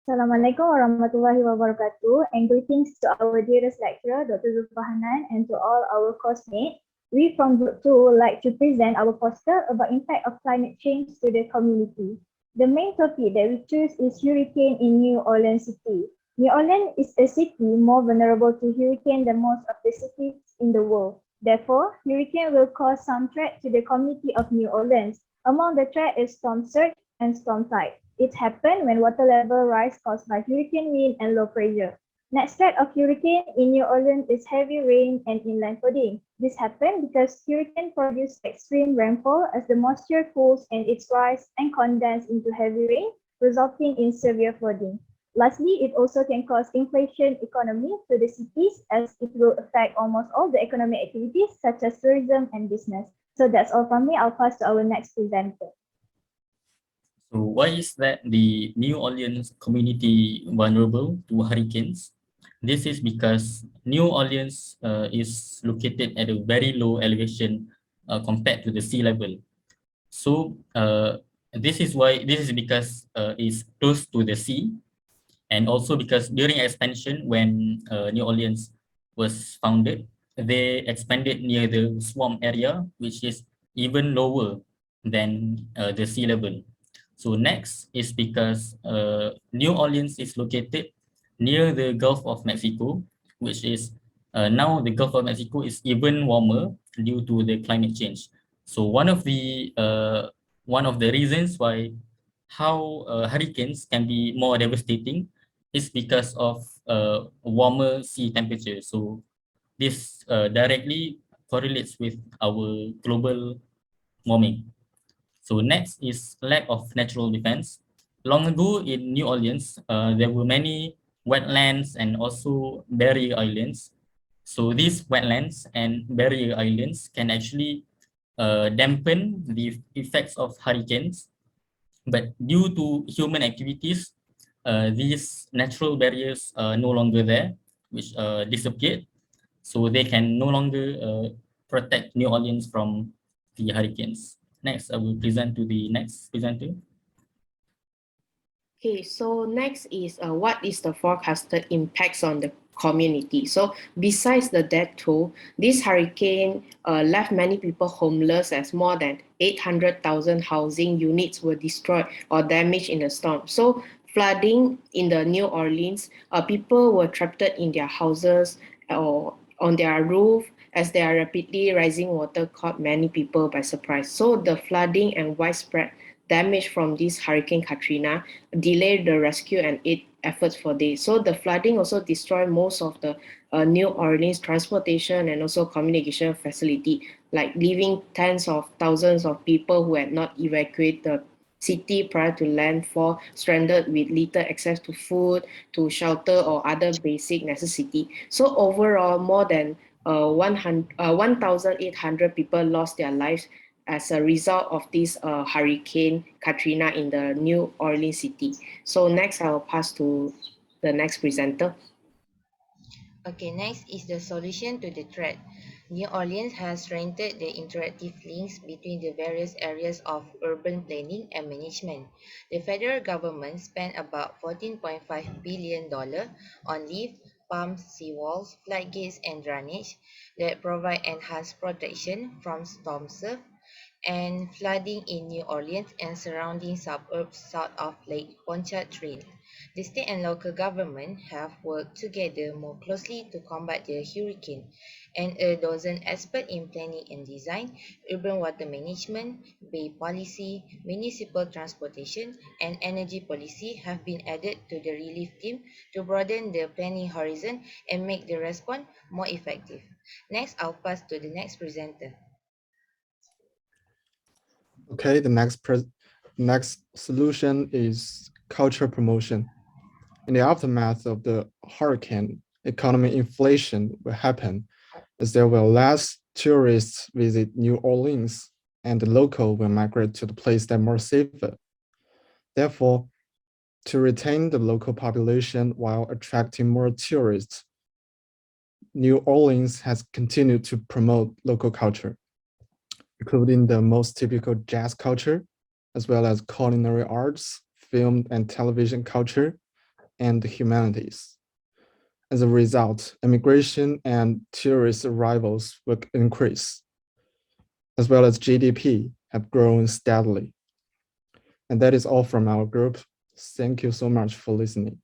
Assalamualaikum warahmatullahi wabarakatuh, and greetings to our dearest lecturer, Dr. Zulfahanan, and to all our course mates. We from Group 2 would like to present our poster about impact of climate change to the community. The main topic that we choose is hurricane in New Orleans City. New Orleans is a city more vulnerable to hurricane than most of the cities in the world. Therefore, hurricane will cause some threat to the community of New Orleans. Among the threat is storm surge and storm tide. It happened when water level rise caused by hurricane wind and low pressure. Next threat of hurricane in New Orleans is heavy rain and inland flooding. This happened because hurricane produce extreme rainfall as the moisture cools and it rise and condense into heavy rain, resulting in severe flooding. Lastly, it also can cause inflation economy to the cities as it will affect almost all the economic activities such as tourism and business. So that's all from me. I'll pass to our next presenter. So why is that the New Orleans community vulnerable to hurricanes? This is because New Orleans is located at a very low elevation compared to the sea level. So this is because it's close to the sea, and also because during expansion when New Orleans was founded, they expanded near the swamp area, which is even lower than the sea level. So next is because New Orleans is located near the Gulf of Mexico, which is now the Gulf of Mexico is even warmer due to the climate change. So one of the reasons why how hurricanes can be more devastating is because of warmer sea temperature. So this directly correlates with our global warming. So next is lack of natural defense. Long ago in New Orleans, there were many wetlands and also barrier islands. So these wetlands and barrier islands can actually dampen the effects of hurricanes. But due to human activities, these natural barriers are no longer there, which disappeared. So they can no longer protect New Orleans from the hurricanes. Next, I will present to the next presenter. Okay, so next is what is the forecasted impacts on the community? So besides the death toll, this hurricane left many people homeless as more than 800,000 housing units were destroyed or damaged in the storm. So flooding in the New Orleans, people were trapped in their houses or on their roof as their rapidly rising water caught many people by surprise. So the flooding and widespread damage from this Hurricane Katrina delayed the rescue and aid efforts for days. So the flooding also destroyed most of the New Orleans transportation and also communication facility, like leaving tens of thousands of people who had not evacuated the city prior to landfall stranded with little access to food, to shelter or other basic necessity. So overall, more than 1,800 people lost their lives as a result of this Hurricane Katrina in the New Orleans city. So next, I will pass to the next presenter. Okay, next is the solution to the threat. New Orleans has strengthened the interactive links between the various areas of urban planning and management. The federal government spent about $14.5 billion on lift, pumps, seawalls, floodgates, and drainage that provide enhanced protection from storm surge and flooding in New Orleans and surrounding suburbs south of Lake Pontchartrain. The state and local government have worked together more closely to combat the hurricane, and a dozen experts in planning and design, urban water management, bay policy, municipal transportation, and energy policy have been added to the relief team to broaden the planning horizon and make the response more effective. Next, I'll pass to the next presenter. Okay, the next solution is culture promotion. In the aftermath of the hurricane, economic inflation will happen as there will less tourists visit New Orleans and the local will migrate to the place that more safer. Therefore, to retain the local population while attracting more tourists, New Orleans has continued to promote local culture, including the most typical jazz culture, as well as culinary arts, film and television culture, and the humanities. As a result, immigration and tourist arrivals will increase, as well as GDP have grown steadily. And that is all from our group. Thank you so much for listening.